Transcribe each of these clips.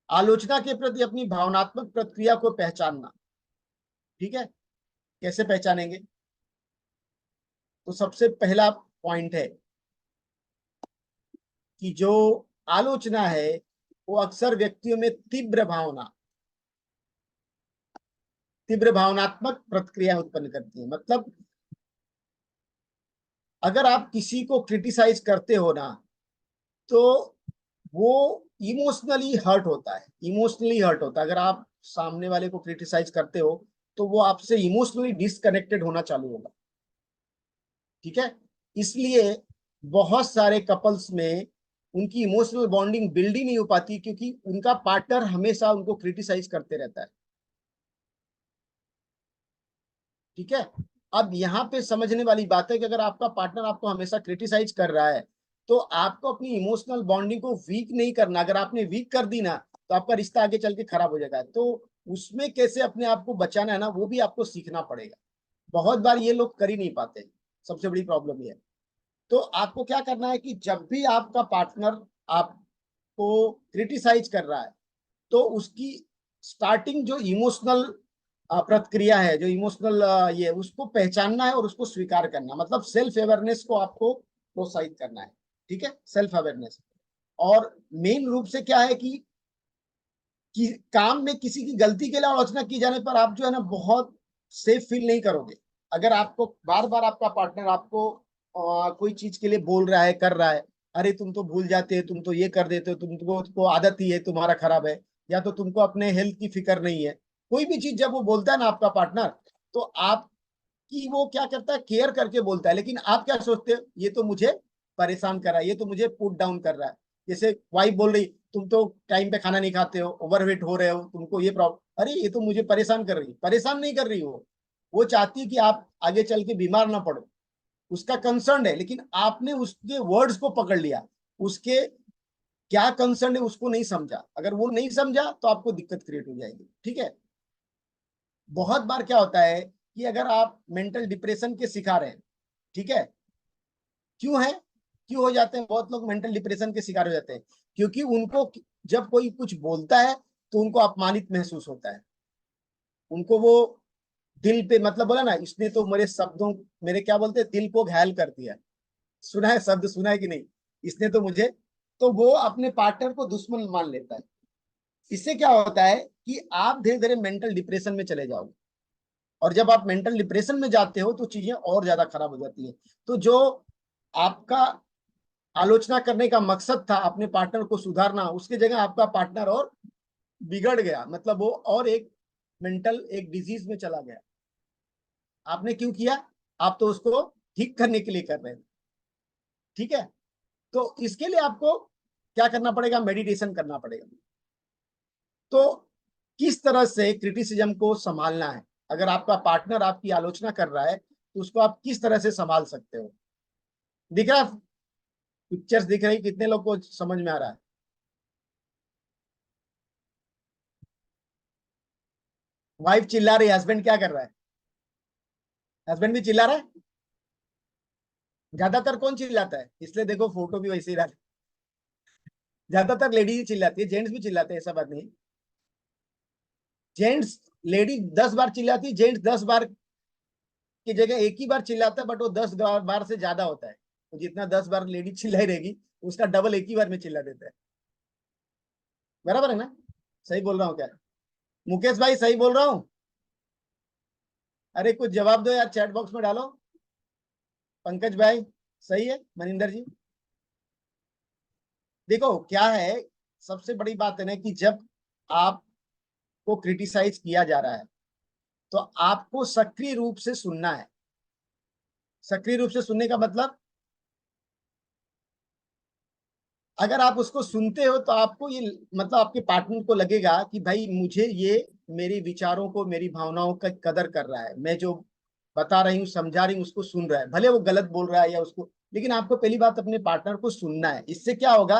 आलोचना के प्रति अपनी भावनात्मक प्रतिक्रिया को पहचानना। ठीक है, कैसे पहचानेंगे? तो सबसे पहला पॉइंट है कि जो आलोचना है वो अक्सर व्यक्तियों में तीव्र भावनात्मक प्रतिक्रिया उत्पन्न करती है। मतलब अगर आप किसी को क्रिटिसाइज करते हो ना, तो वो इमोशनली हर्ट होता है। अगर आप सामने वाले को क्रिटिसाइज करते हो तो वो आपसे इमोशनली डिसकनेक्टेड होना चालू होगा। ठीक है, इसलिए बहुत सारे कपल्स में उनकी इमोशनल बॉन्डिंग बिल्ड ही नहीं हो पाती, क्योंकि उनका पार्टनर हमेशा उनको क्रिटिसाइज करते रहता है। ठीक है, अब यहाँ पे समझने वाली बात है कि अगर आपका पार्टनर आपको हमेशा क्रिटिसाइज कर रहा है तो आपको अपनी इमोशनल बॉन्डिंग को वीक नहीं करना। अगर आपने वीक कर दी ना तो आपका रिश्ता आगे चल के खराब हो जाएगा। तो उसमें कैसे अपने आप को बचाना है ना, वो भी आपको सीखना पड़ेगा। बहुत बार ये लोग कर ही नहीं पाते, सबसे बड़ी प्रॉब्लम ये है। तो आपको क्या करना है कि जब भी आपका पार्टनर आपको क्रिटिसाइज कर रहा है तो उसकी स्टार्टिंग जो इमोशनल प्रतिक्रिया है, जो इमोशनल ये उसको पहचानना है और उसको स्वीकार करना। मतलब सेल्फ अवेयरनेस को आपको प्रोत्साहित करना है। ठीक है, सेल्फ अवेयरनेस। और मेन रूप से क्या है कि काम में किसी की गलती के लिए आलोचना की जाने पर आप जो है ना बहुत सेफ फील नहीं करोगे। अगर आपको बार बार आपका पार्टनर आपको कोई चीज के लिए बोल रहा है, कर रहा है, अरे तुम तो भूल जाते हो, तुम तो ये कर देते हो, तुमको आदत ही है तुम्हारा खराब है, या तो तुमको अपने हेल्थ की फिक्र नहीं है, कोई भी चीज जब वो बोलता है ना आपका पार्टनर, तो आपकी वो क्या करता है, केयर करके बोलता है। लेकिन आप क्या सोचते हो, ये तो मुझे परेशान कर रहा है, ये तो मुझे पुट डाउन कर रहा है। जैसे वाइफ बोल रही, तुम तो टाइम पे खाना नहीं खाते हो, ओवरवेट हो रहे हो, तुमको ये प्रॉब्लम, अरे ये तो मुझे परेशान कर रही है। परेशान नहीं कर रही वो चाहती है कि आप आगे चल के बीमार ना पड़ो, उसका कंसर्न है। लेकिन आपने उसके वर्ड्स को पकड़ लिया, उसके क्या कंसर्न है उसको नहीं समझा। अगर वो नहीं समझा तो आपको दिक्कत क्रिएट हो जाएगी। ठीक है, बहुत बार क्या होता है कि अगर आप मेंटल डिप्रेशन के शिकार हैं, ठीक है, क्यों है, क्यों हो जाते हैं बहुत लोग मेंटल डिप्रेशन के शिकार हो जाते हैं? क्योंकि उनको जब कोई कुछ बोलता है तो उनको अपमानित महसूस होता है। उनको वो दिल पे, मतलब बोला ना, इसने तो मेरे शब्दों, मेरे क्या बोलते हैं, दिल को घायल कर दिया। सुना है शब्द, सुना है कि नहीं, इसने तो मुझे, तो वो अपने पार्टनर को दुश्मन मान लेता है। इससे क्या होता है कि आप धीरे धीरे मेंटल डिप्रेशन में चले जाओगे। और जब आप मेंटल डिप्रेशन में जाते हो तो चीजें और ज्यादा खराब हो जाती है। तो जो आपका आलोचना करने का मकसद था अपने पार्टनर को सुधारना, उसकी जगह आपका पार्टनर और बिगड़ गया, मतलब वो और एक मेंटल एक डिजीज में चला गया। आपने क्यों किया? आप तो उसको ठीक करने के लिए कर रहे थे। ठीक है, तो इसके लिए आपको क्या करना पड़ेगा, मेडिटेशन करना पड़ेगा। तो किस तरह से क्रिटिसिज्म को संभालना है, अगर आपका पार्टनर आपकी आलोचना कर रहा है तो उसको आप किस तरह से संभाल सकते हो? दिख रहा, पिक्चर्स दिख रही, कितने लोग को समझ में आ रहा है? वाइफ चिल्ला रही है, हस्बैंड क्या कर रहा है? हस्बैंड भी चिल्ला रहा है। ज्यादातर कौन चिल्लाता है, इसलिए देखो फोटो भी वैसे ही रहा है। ज्यादातर लेडीज ही चिल्लाती है, जेंट्स भी चिल्लाते हैं, ऐसा बात नहीं। जेंट्स, लेडी 10 बार चिल्लाती, जेंट्स 10 बार की जगह एक ही बार चिल्लाता है, बट वो 10 बार से ज्यादा होता है। तो जितना 10 बार लेडी चिल्लाई रहेगी, उसका डबल एक ही बार में चिल्ला देता है। बराबर है ना? सही बोल रहा हूँ क्या? मुकेश भाई सही बोल रहा हूँ? अरे कुछ जवाब दो यार, चैट बॉक्स में डालो। पंकज भाई सही है, मनिंदर जी। देखो क्या है, सबसे बड़ी बात है ना कि जब आपको क्रिटिसाइज किया जा रहा है तो आपको सक्रिय रूप से सुनना है। सक्रिय रूप से सुनने का मतलब, अगर आप उसको सुनते हो तो आपको ये, मतलब आपके पार्टनर को लगेगा कि भाई मुझे ये मेरी विचारों को, मेरी भावनाओं का कदर कर रहा है, मैं जो बता रही हूँ, समझा रही हूँ, उसको सुन रहा है, भले वो गलत बोल रहा है या उसको, लेकिन आपको पहली बात अपने पार्टनर को सुनना है। इससे क्या होगा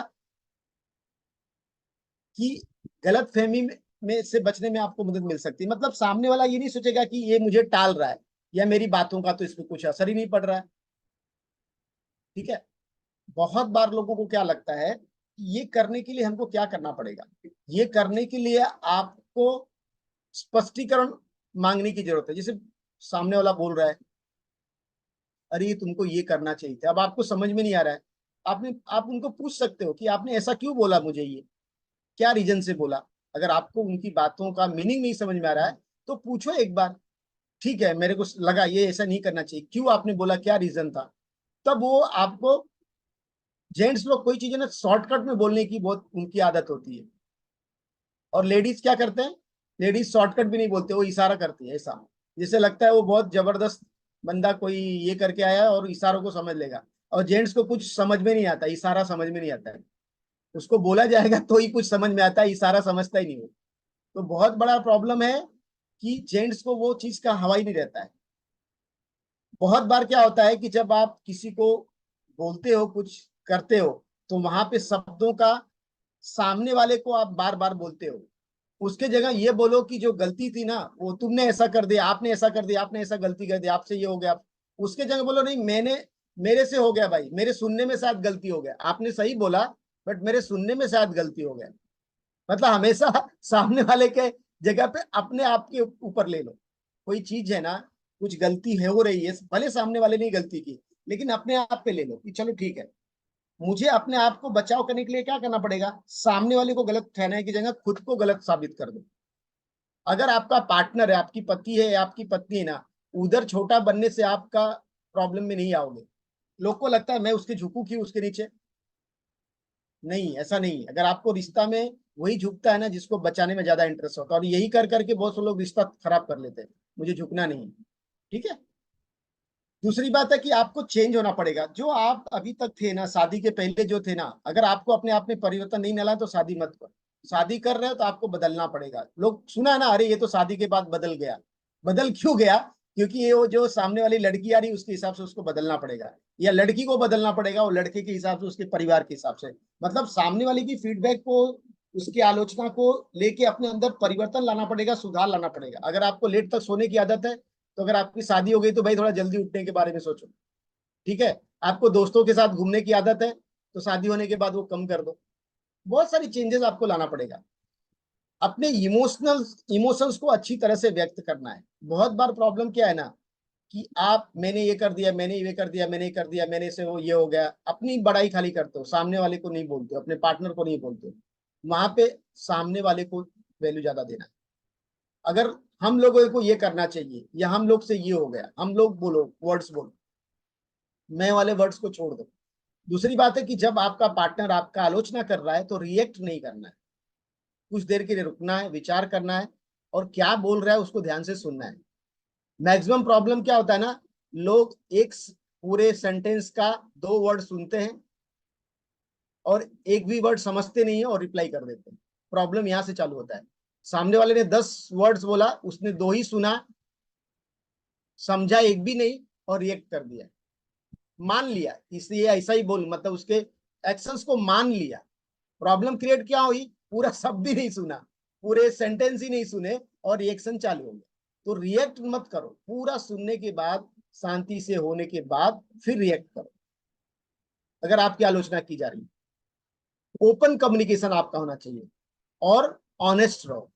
कि गलत फहमी में से बचने में आपको मदद मिल सकती है। मतलब सामने वाला ये नहीं सोचेगा कि ये मुझे टाल रहा है या मेरी बातों का तो इस पर कुछ असर ही नहीं पड़ रहा है। ठीक है, बहुत बार लोगों को क्या लगता है ये करने के लिए हमको क्या करना पड़ेगा? ये करने के लिए आपको स्पष्टीकरण मांगने की जरूरत है। जैसे सामने वाला बोल रहा है, अरे तुमको ये करना चाहिए था, अब आपको समझ में नहीं आ रहा है, आप उनको पूछ सकते हो कि आपने ऐसा क्यों बोला, मुझे ये क्या रीजन से बोला। अगर आपको उनकी बातों का मीनिंग नहीं समझ में आ रहा है तो पूछो एक बार, ठीक है मेरे को लगा ये ऐसा नहीं करना चाहिए, क्यों आपने बोला, क्या रीजन था। तब वो आपको, जेंट्स लोग कोई चीजें ना शॉर्टकट में बोलने की बहुत उनकी आदत होती है, और लेडीज क्या करते हैं, लेडीज शॉर्टकट भी नहीं बोलते, वो इशारा करती है ऐसा, जिससे लगता है वो बहुत जबरदस्त बंदा कोई ये करके आया है और इशारों को समझ लेगा। और जेंट्स को कुछ समझ में नहीं आता, इशारा समझ में नहीं आता है, उसको बोला जाएगा तो ही कुछ समझ में आता है, इशारा समझता ही नहीं हो। तो बहुत बड़ा प्रॉब्लम है कि जेंट्स को वो चीज का हवा ही नहीं रहता है। बहुत बार क्या होता है कि जब आप किसी को बोलते हो, कुछ करते हो, तो वहां पे शब्दों का सामने वाले को आप बार बार बोलते हो, उसके जगह ये बोलो कि जो गलती थी ना वो तुमने ऐसा कर दिया, आपने ऐसा कर दिया, आपने ऐसा गलती कर दिया, आपसे ये हो गया। उसके जगह बोलो नहीं, मैंने, मेरे से हो गया भाई, मेरे सुनने में शायद गलती हो गया, आपने सही बोला बट मेरे सुनने में शायद गलती हो गया। मतलब हमेशा सामने वाले के जगह पे अपने आप के ऊपर ले लो। कोई चीज है ना, कुछ गलती है हो रही है, भले सामने वाले ने गलती की, लेकिन अपने आप पे ले लो कि चलो ठीक है, मुझे अपने आप को बचाव करने के लिए क्या करना पड़ेगा, सामने वाले को गलत ठहराने की जगह खुद को गलत साबित कर दो। अगर आपका पार्टनर है, आपकी पति है या आपकी पत्नी है ना, उधर छोटा बनने से आपका प्रॉब्लम में नहीं आओगे। लोग को लगता है मैं उसके झुकू क्यों उसके नीचे, नहीं ऐसा नहीं। अगर आपको रिश्ता में वही झुकता है ना जिसको बचाने में ज्यादा इंटरेस्ट होता है, और यही कर करके बहुत से लोग रिश्ता खराब कर लेते हैं, मुझे झुकना नहीं है, ठीक है। दूसरी बात है कि आपको चेंज होना पड़ेगा। जो आप अभी तक थे ना, शादी के पहले जो थे ना, अगर आपको अपने आप में परिवर्तन नहीं मिला तो शादी मत करो। शादी कर रहे हो तो आपको बदलना पड़ेगा। लोग सुना है ना, अरे ये तो शादी के बाद बदल गया। बदल क्यों गया? क्योंकि ये वो जो सामने वाली लड़की आ रही है उसके हिसाब से उसको बदलना पड़ेगा, या लड़की को बदलना पड़ेगा वो लड़के के हिसाब से, उसके परिवार के हिसाब से। मतलब सामने वाले की फीडबैक को, उसकी आलोचना को लेके अपने अंदर परिवर्तन लाना पड़ेगा, सुधार लाना पड़ेगा। अगर आपको लेट तक सोने की आदत है, तो अगर आपकी शादी हो गई तो भाई थोड़ा जल्दी उठने के बारे में सोचो, ठीक है। आपको दोस्तों के साथ घूमने की आदत है, तो शादी होने के बाद वो कम कर दो। बहुत सारी चेंजेस आपको लाना पड़ेगा। अपने इमोशंस को अच्छी तरह से व्यक्त करना है। बहुत बार प्रॉब्लम क्या है ना, कि आप, मैंने ये कर दिया, मैंने ये कर दिया, मैंने ये कर दिया, मेरे से वो ये हो गया, अपनी बड़ाई खाली करते हो, सामने वाले को नहीं बोलते हो, अपने पार्टनर को नहीं बोलते हो। वहां पे सामने वाले को वैल्यू ज्यादा देना है। अगर हम लोगों को ये करना चाहिए, या हम लोग से ये हो गया, हम लोग बोलो, वर्ड्स बोलो, मैं वाले वर्ड्स को छोड़ दो। दूसरी बात है कि जब आपका पार्टनर आपका आलोचना कर रहा है तो रिएक्ट नहीं करना है, कुछ देर के लिए रुकना है, विचार करना है, और क्या बोल रहा है उसको ध्यान से सुनना है। मैक्सिमम प्रॉब्लम क्या होता है ना, लोग पूरे सेंटेंस का 2 वर्ड सुनते हैं और एक भी वर्ड समझते नहीं है और रिप्लाई कर देते हैं। प्रॉब्लम यहां से चालू होता है। सामने वाले ने 10 वर्ड्स बोला, उसने 2 ही सुना, समझा एक भी नहीं, और रिएक्ट कर दिया, मान लिया इसलिए ऐसा ही बोल, मतलब उसके एक्शंस को मान लिया। प्रॉब्लम क्रिएट क्या हुई, पूरा शब्द ही नहीं सुना, पूरे सेंटेंस ही नहीं सुने, और रिएक्शन चालू हो गया। तो रिएक्ट मत करो, पूरा सुनने के बाद, शांति से होने के बाद फिर रिएक्ट करो। अगर आपकी आलोचना की जा रही है, ओपन कम्युनिकेशन आपका होना चाहिए, और ऑनेस्ट रहो।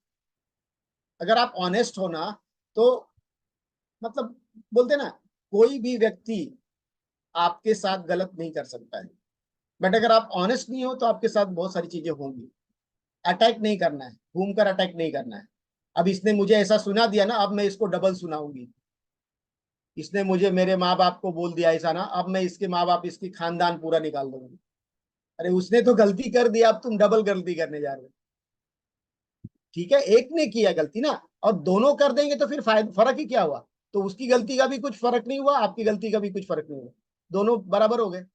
अगर आप ऑनेस्ट हो ना, तो मतलब, बोलते ना, कोई भी व्यक्ति आपके साथ गलत नहीं कर सकता है। बट अगर आप ऑनेस्ट नहीं हो तो आपके साथ बहुत सारी चीजें होंगी। अटैक नहीं करना है, घूमकर अटैक नहीं करना है। अब इसने मुझे ऐसा सुना दिया ना, अब मैं इसको डबल सुनाऊंगी। इसने मुझे मेरे माँ बाप को बोल दिया ऐसा ना, अब मैं इसके माँ बाप, इसकी खानदान पूरा निकाल दूंगी। अरे उसने तो गलती कर दिया, अब तुम डबल गलती करने जा रहे हो। ठीक है, एक ने किया गलती ना, और दोनों कर देंगे तो फिर फर्क ही क्या हुआ? तो उसकी गलती का भी कुछ फर्क नहीं हुआ, आपकी गलती का भी कुछ फर्क नहीं हुआ, दोनों बराबर हो गए।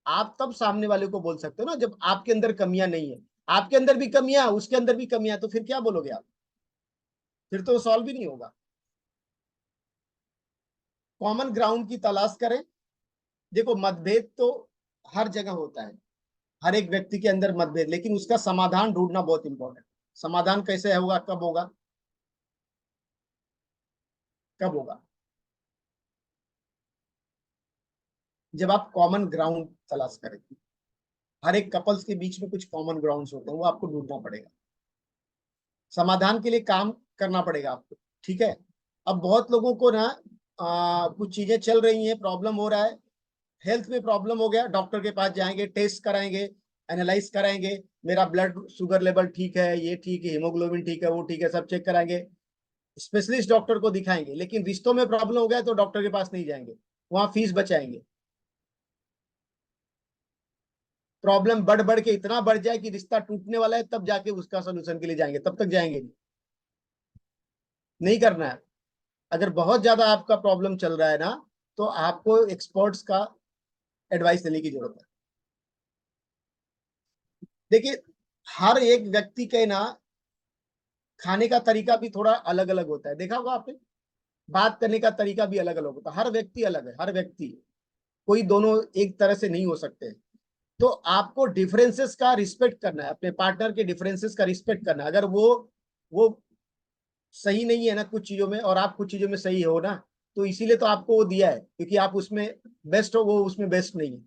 आप तब सामने वाले को बोल सकते हो ना जब आपके अंदर कमियां नहीं है। आपके अंदर भी कमियां, उसके अंदर भी कमियां, तो फिर क्या बोलोगे आप? फिर तो सॉल्व ही नहीं होगा। कॉमन ग्राउंड की तलाश करें। देखो, मतभेद तो हर जगह होता है, हर एक व्यक्ति के अंदर मतभेद, लेकिन उसका समाधान ढूंढना बहुत इंपॉर्टेंट। समाधान कैसे होगा, कब होगा, कब होगा? जब आप कॉमन ग्राउंड तलाश करेंगे। हर एक कपल्स के बीच में कुछ कॉमन ग्राउंड्स होते हैं, वो आपको ढूंढना पड़ेगा, समाधान के लिए काम करना पड़ेगा आपको। ठीक है। अब बहुत लोगों को ना कुछ चीजें चल रही हैं, प्रॉब्लम हो रहा है, हेल्थ में प्रॉब्लम हो गया, डॉक्टर के पास जाएंगे, टेस्ट कराएंगे, एनालाइज कराएंगे, मेरा ब्लड शुगर लेवल ठीक है, ये ठीक है, हीमोग्लोबिन ठीक है, वो ठीक है, सब चेक कराएंगे, स्पेशलिस्ट डॉक्टर को दिखाएंगे। लेकिन रिश्तों में प्रॉब्लम हो गया तो डॉक्टर के पास नहीं जाएंगे, वहां फीस बचाएंगे। प्रॉब्लम बढ़ बढ़ के इतना बढ़ जाए कि रिश्ता टूटने वाला है, तब जाके उसका सोल्यूशन के लिए जाएंगे, तब तक जाएंगे नहीं। नहीं करना है। अगर बहुत ज्यादा आपका प्रॉब्लम चल रहा है ना, तो आपको एक्सपर्ट्स का एडवाइस लेने की जरूरत है। देखिए, हर एक व्यक्ति के ना खाने का तरीका भी थोड़ा अलग अलग होता है, देखा होगा आपने, बात करने का तरीका भी अलग अलग होता है, हर व्यक्ति अलग है, हर व्यक्ति, कोई दोनों एक तरह से नहीं हो सकते। तो आपको डिफरेंसेस का रिस्पेक्ट करना है, अपने पार्टनर के डिफरेंसेस का रिस्पेक्ट करना है। अगर वो सही नहीं है ना कुछ चीजों में, और आप कुछ चीजों में सही हो ना, तो इसीलिए तो आपको वो दिया है, क्योंकि आप उसमें बेस्ट हो, वो उसमें बेस्ट नहीं है।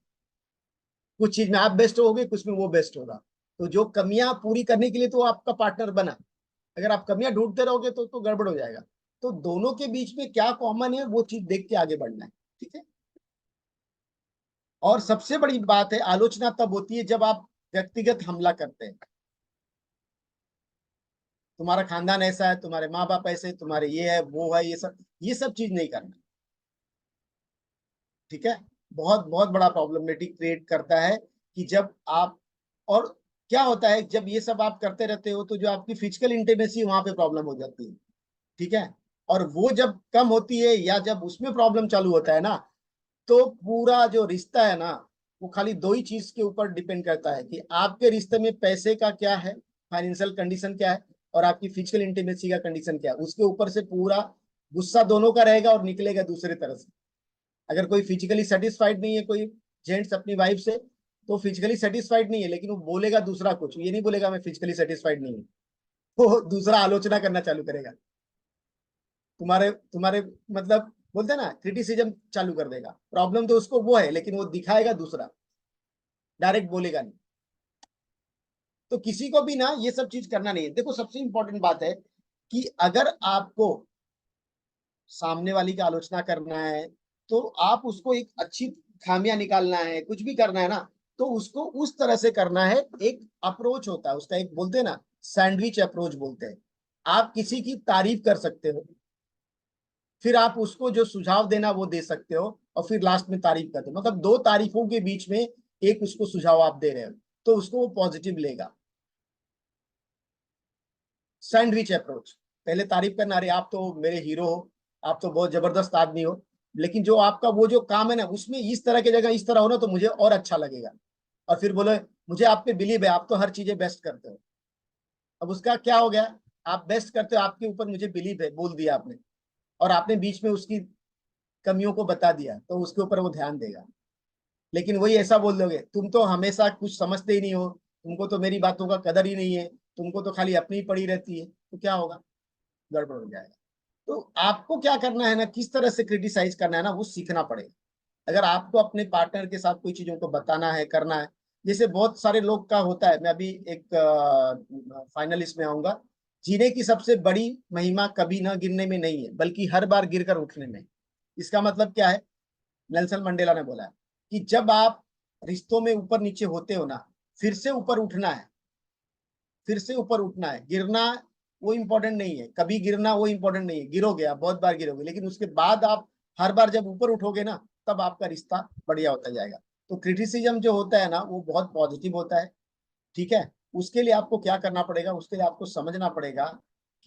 कुछ चीज में आप बेस्ट होगे, कुछ में वो बेस्ट होगा। तो जो कमियां पूरी करने के लिए तो आपका पार्टनर बना, अगर आप कमियां ढूंढते रहोगे तो गड़बड़ हो जाएगा। तो दोनों के बीच में क्या कॉमन है, वो चीज देख के आगे बढ़ना है। ठीक है। और सबसे बड़ी बात है, आलोचना तब होती है जब आप व्यक्तिगत हमला करते हैं। तुम्हारा खानदान ऐसा है, तुम्हारे माँ बाप ऐसे, तुम्हारे ये है वो है, ये सब चीज नहीं करना। ठीक है। बहुत बहुत बड़ा प्रॉब्लमेटिक क्रिएट करता है कि जब आप, और क्या होता है जब ये सब आप करते रहते हो, तो जो आपकी फिजिकल इंटीमेसी वहां पे प्रॉब्लम हो जाती है। ठीक है। और वो जब कम होती है, या जब उसमें प्रॉब्लम चालू होता है ना, तो पूरा जो रिश्ता है ना, वो खाली दो ही चीज के ऊपर डिपेंड करता है, कि आपके रिश्ते में पैसे का क्या है, फाइनेंशियल कंडीशन क्या है, और आपकी फिजिकल इंटीमेसी का कंडीशन क्या है। उसके ऊपर से पूरा गुस्सा दोनों का रहेगा और निकलेगा दूसरे तरफ से। अगर कोई फिजिकली सेटिस्फाइड नहीं है, कोई जेंट्स अपनी वाइफ से, तो फिजिकली सेटिस्फाइड नहीं है, लेकिन वो बोलेगा दूसरा कुछ, ये नहीं बोलेगा मैं फिजिकली सेटिस्फाइड नहीं हूँ, वो दूसरा आलोचना करना चालू करेगा, तुम्हारे तुम्हारे मतलब बोलते हैं ना, क्रिटिसिज्म चालू कर देगा। प्रॉब्लम तो उसको वो है, लेकिन वो दिखाएगा दूसरा, डायरेक्ट बोलेगा नहीं। तो किसी को भी ना ये सब चीज करना नहीं है। देखो, सबसे इंपॉर्टेंट बात है कि अगर आपको सामने वाली की आलोचना करना है, तो आप उसको एक अच्छी खामियां निकालना है, कुछ भी करना है ना, तो उसको उस तरह से करना है। एक अप्रोच होता है उसका, एक बोलते हैं ना, सैंडविच अप्रोच बोलते हैं। आप किसी की तारीफ कर सकते हो, फिर आप उसको जो सुझाव देना वो दे सकते हो, और फिर लास्ट में तारीफ करते हो, मतलब दो तारीफों के बीच में एक उसको सुझाव आप दे रहे हो, तो उसको वो पॉजिटिव लेगा। सैंडविच अप्रोच, पहले तारीफ करना, अरे आप तो मेरे हीरो हो, आप तो बहुत जबरदस्त आदमी हो, लेकिन जो आपका वो जो काम है ना, उसमें इस तरह की जगह इस तरह हो ना, तो मुझे और अच्छा लगेगा। और फिर बोले, मुझे आप पे बिलीव है, आप तो हर चीजें बेस्ट करते हो। अब उसका क्या हो गया, आप बेस्ट करते हो, आपके ऊपर मुझे बिलीव है, बोल दिया आपने, और आपने बीच में उसकी कमियों को बता दिया, तो उसके ऊपर वो ध्यान देगा। लेकिन वही ऐसा बोल दोगे, तुम तो हमेशा कुछ समझते ही नहीं हो, तुमको तो मेरी बातों का कदर ही नहीं है, तुमको तो खाली अपनी ही पड़ी रहती है, तो क्या होगा, गड़बड़ हो जाएगा। तो आपको क्या करना है ना, किस तरह से क्रिटिसाइज करना है ना, वो सीखना पड़ेगा। अगर आपको अपने पार्टनर के साथ कोई चीजों को बताना है, करना है, जैसे बहुत सारे लोग का होता है, मैं अभी एक फाइनल इसमें आऊंगा, जीने की सबसे बड़ी महिमा कभी ना गिरने में नहीं है, बल्कि हर बार गिरकर उठने में। इसका मतलब क्या है, नेल्सन मंडेला ने बोला है कि जब आप रिश्तों में ऊपर नीचे होते हो ना, फिर से ऊपर उठना है, फिर से ऊपर उठना है। गिरना वो इंपॉर्टेंट नहीं है, कभी गिरना वो इंपॉर्टेंट नहीं है, गिरोगे आप, बहुत बार गिरोगे, लेकिन उसके बाद आप हर बार जब ऊपर उठोगे ना, तब आपका रिश्ता बढ़िया होता जाएगा। तो क्रिटिसिज्म जो होता है ना, वो बहुत पॉजिटिव होता है। ठीक है। उसके लिए आपको क्या करना पड़ेगा, उसके लिए आपको समझना पड़ेगा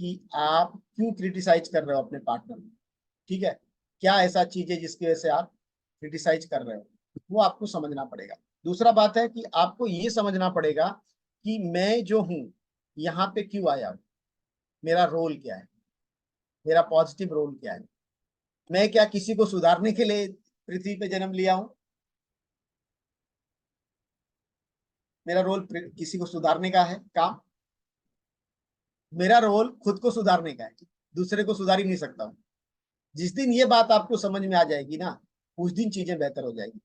कि आप क्यों क्रिटिसाइज कर रहे हो अपने पार्टनर को। ठीक है। क्या ऐसा चीज है जिसकी वजह से आप क्रिटिसाइज कर रहे हो, वो आपको समझना पड़ेगा। दूसरा बात है कि आपको ये समझना पड़ेगा कि मैं जो हूं यहाँ पे क्यों आया हूं, मेरा रोल क्या है, मेरा पॉजिटिव रोल क्या है। मैं क्या किसी को सुधारने के लिए पृथ्वी पे जन्म लिया हूं, मेरा रोल किसी को सुधारने का है काम, मेरा रोल खुद को सुधारने का है, दूसरे को सुधार ही नहीं सकता हूं। जिस दिन ये बात आपको समझ में आ जाएगी ना, उस दिन चीजें बेहतर हो जाएगी।